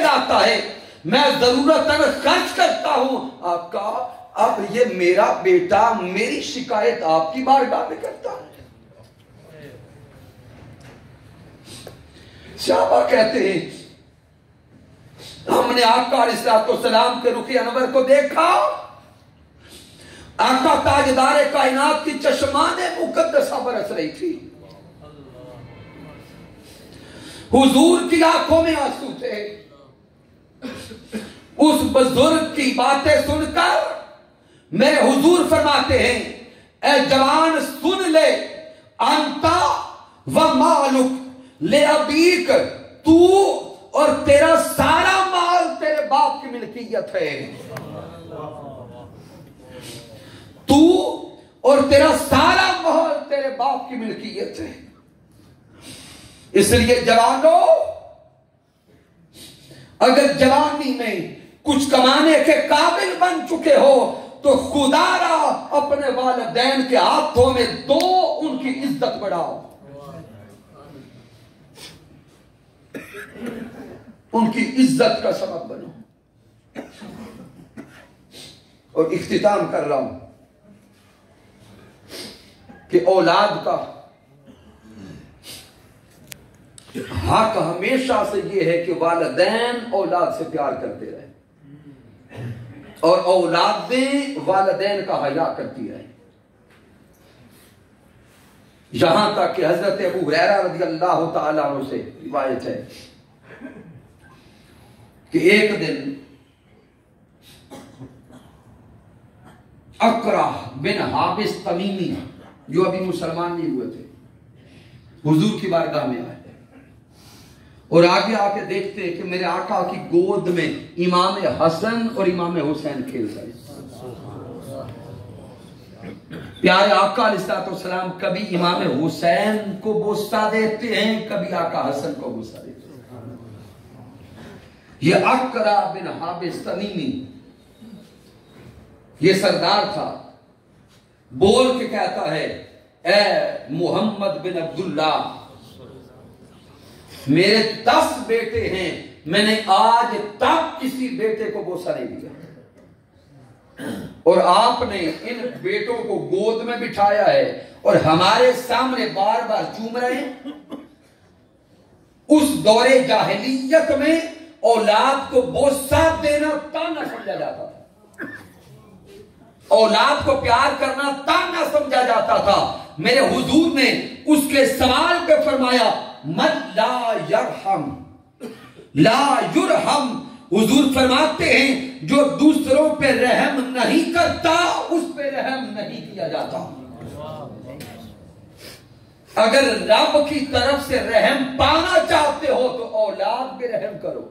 आता है, मैं जरूरतन खर्च करता हूं। आका अब ये मेरा बेटा मेरी शिकायत आपकी बारगाह में करता है। सहाबा कहते हैं हमने आका अलैहिस्सलाम के रुखे अनवर को देखा, आका ताजदार कायनात की चश्माने मुकद्दसा बरस रही थी, हुजूर की आंखों में आंसू थे। उस बुजुर्ग की बातें सुनकर मेरे हुजूर फरमाते हैं, ए जवान सुन ले, अंता व मालुक ले अबीक, तू और तेरा सारा माल तेरे बाप की मिल्कियत है। तू और तेरा सारा माल तेरे बाप की मिल्कियत है। इसलिए जवानों, अगर जवानी में कुछ कमाने के काबिल बन चुके हो तो खुदारा अपने वालिदैन के हाथों में दो, उनकी इज्जत बढ़ाओ, उनकी इज्जत का सबब बनो। और इख्तिताम कर रहा हूं कि औलाद का हक हमेशा से यह है कि वालिदैन औलाद से प्यार करते रहे और औलादें वालिदैन का हया करती रहे। यहां तक कि हजरत अबू हुरैरा रज़ियल्लाहु ताला अन्हु से रिवायत है कि एक दिन अकरा बिन हाबिस तमीमी, जो अभी मुसलमान नहीं हुए थे, हुजूर की बारगाह में आए और आगे आके देखते हैं कि मेरे आका की गोद में इमाम हसन और इमाम हुसैन खेल रहे। प्यारे आका अलैहिस्सलाम कभी इमाम हुसैन को बोसा देते हैं, कभी आका हसन को बोसा देते हैं। ये अकरा बिन हाबिस तमीमी, ये सरदार था, बोल के कहता है, ए मोहम्मद बिन अब्दुल्ला, मेरे 10 बेटे हैं, मैंने आज तक किसी बेटे को बोसा नहीं दिया और आपने इन बेटों को गोद में बिठाया है और हमारे सामने बार बार चूम रहे हैं। उस दौरे जाहिलियत में औलाद को बोसा देना ताना समझा जाता था, औलाद को प्यार करना ताना समझा जाता था। मेरे हुजूर ने उसके सवाल पे फरमाया, मत ला यरहम ला युरहम। हुजूर फरमाते हैं जो दूसरों पे रहम नहीं करता उस पे रहम नहीं किया जाता। अगर रब की तरफ से रहम पाना चाहते हो तो औलाद पे रहम करो,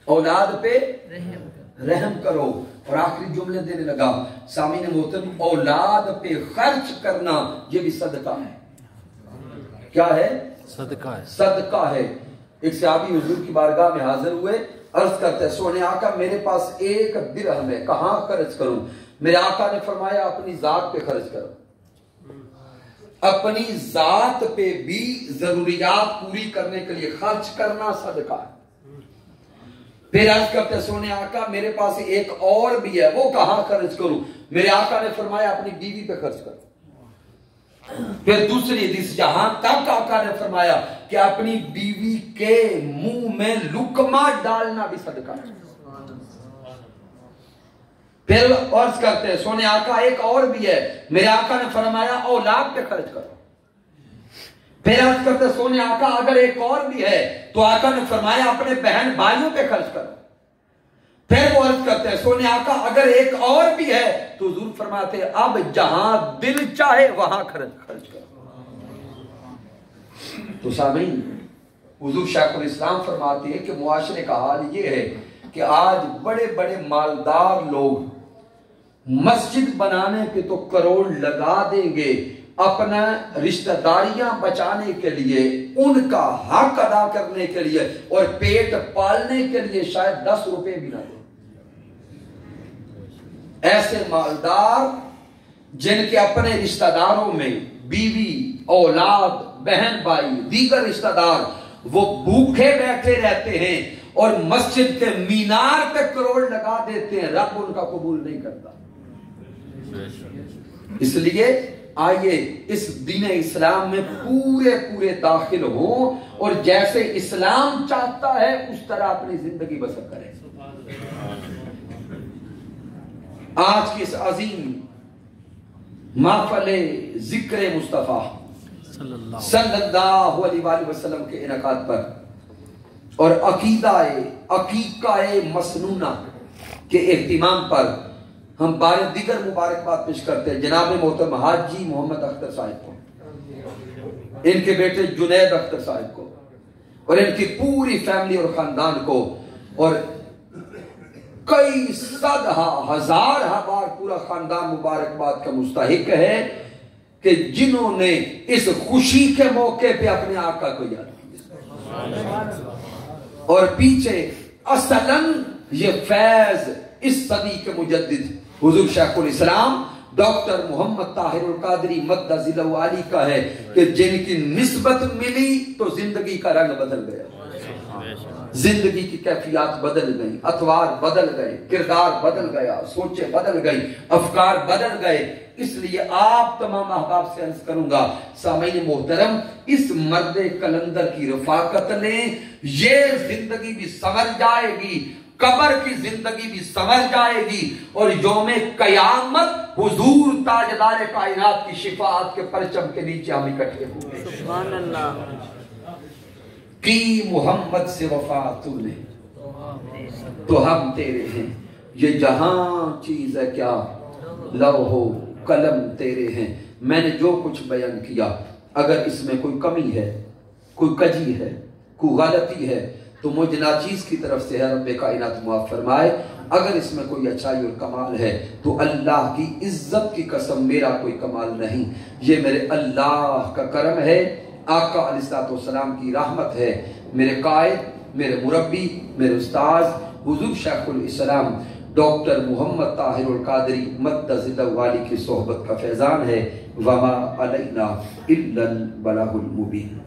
औलाद पे रहम करो। और आखिरी जुमले देने लगा, सामीन मोहतरम, औलाद पे खर्च करना ये भी सदका है। क्या है? सदका है, सदका है। एक सहाबी हुजूर की बारगाह में हाजिर हुए, अर्ज करते, सोने आका मेरे पास 1 दिरहम है, कहां खर्च करूं? मेरे आका ने फरमाया अपनी जात पे खर्च करो। अपनी जात पे भी जरूरियात पूरी करने के लिए खर्च करना सदका है। फिर अर्ज करते, सोने आका मेरे पास एक और भी है, वो कहां खर्च करूं? मेरे आका ने फरमाया अपनी बीवी पे खर्च करो। फिर दूसरी हदीस, जहां तक आका ने फरमाया कि अपनी बीवी के मुंह में लुकमा डालना भी सदका है। फिर अर्ज करते हैं, सोने आका एक और भी है, मेरे आका ने फरमाया औलाद पे खर्च करो। फिर अर्ज करते, सोने आका अगर एक और भी है तो आका ने फरमाया अपने बहन भाइयों पे खर्च करो। फिर वो अर्ज करते हैं, सोने आका अगर एक और भी है तो हुजूर फरमाते हैं अब जहां दिल चाहे वहां खर्च करो। तो सामीन, हुजूर शेखुल इस्लाम फरमाते हैं कि मुआशरे का हाल ये है कि आज बड़े बड़े मालदार लोग मस्जिद बनाने पे तो करोड़ लगा देंगे, अपना रिश्तेदारियां बचाने के लिए, उनका हक अदा करने के लिए और पेट पालने के लिए शायद 10 रुपए भी ना दे। ऐसे मालदार जिनके अपने रिश्तेदारों में बीवी, औलाद, बहन भाई, दीगर रिश्तेदार वो भूखे बैठे रहते हैं और मस्जिद के मीनार पे करोड़ लगा देते हैं, रब उनका कबूल नहीं करता। इसलिए आइए इस दीन इस्लाम में पूरे पूरे दाखिल हो और जैसे इस्लाम चाहता है उस तरह अपनी जिंदगी बसर करें। आज की इस अजीम महफिल जिक्र मुस्तफा सल्लल्लाहु अलैहि वसल्लम के इनकाद पर और अकीकाए मसनूना के एहतिमाम पर हम बारे दीगर मुबारकबाद पेश करते हैं जनाब मोहतरम हाजी मोहम्मद अख्तर साहिब को, इनके बेटे जुनैद अख्तर साहिब को और इनकी पूरी फैमिली और खानदान को, और कई सद हजार बार पूरा खानदान मुबारकबाद का मुस्तहिक है कि जिन्होंने इस खुशी के मौके पे अपने आका को याद किया। और पीछे असलन ये फैज इस सदी के मुजद्दिद हुजूर शेखुल इस्लाम डॉक्टर मोहम्मद ताहिरुल कादरी मद्दजिल्लहु आली का है कि जिनकी निस्बत मिली तो जिंदगी का रंग बदल गया, जिंदगी की कैफियत बदल गई, अतवार बदल गए, किरदार बदल गया, सोचे बदल गई, अफकार बदल गए। इसलिए आप तमाम अहबाब से अर्ज करूंगा सामीन मोहतरम, इस मर्द कलंदर की रफाकत ने ये जिंदगी भी संवर जाएगी, कब्र की जिंदगी भी संवर जाएगी और यौमे कयामत हुजूर ताजदार कायनात की शिफाअत के परचम के नीचे हम इकट्ठे होंगे। सुभान अल्लाह। की मोहम्मद से वफा तूने तो हम तेरे हैं, ये जहां चीज है क्या लौहो कलम तेरे हैं। मैंने जो कुछ बयान किया अगर इसमें कोई कमी है, कोई कजी है, कोई गलती है तो मुझ नाचीज की तरफ से है, रब्बे कायनात माफ फरमाए। अगर इसमें कोई अच्छाई और कमाल है तो अल्लाह की इज्जत की कसम मेरा कोई कमाल नहीं, ये मेरे अल्लाह का करम है, आका अलैहिस्सलाम की रहमत है। मेरे कायद, मेरे मुरब्बी, मेरे उस्ताद हुजूर शेखुल इस्लाम डॉक्टर मोहम्मद ताहिरुल कादरी मद्दजिल्लहु आली की सोहबत का फैजान है। वमा अलैना इल्लल बलागुल मुबीन।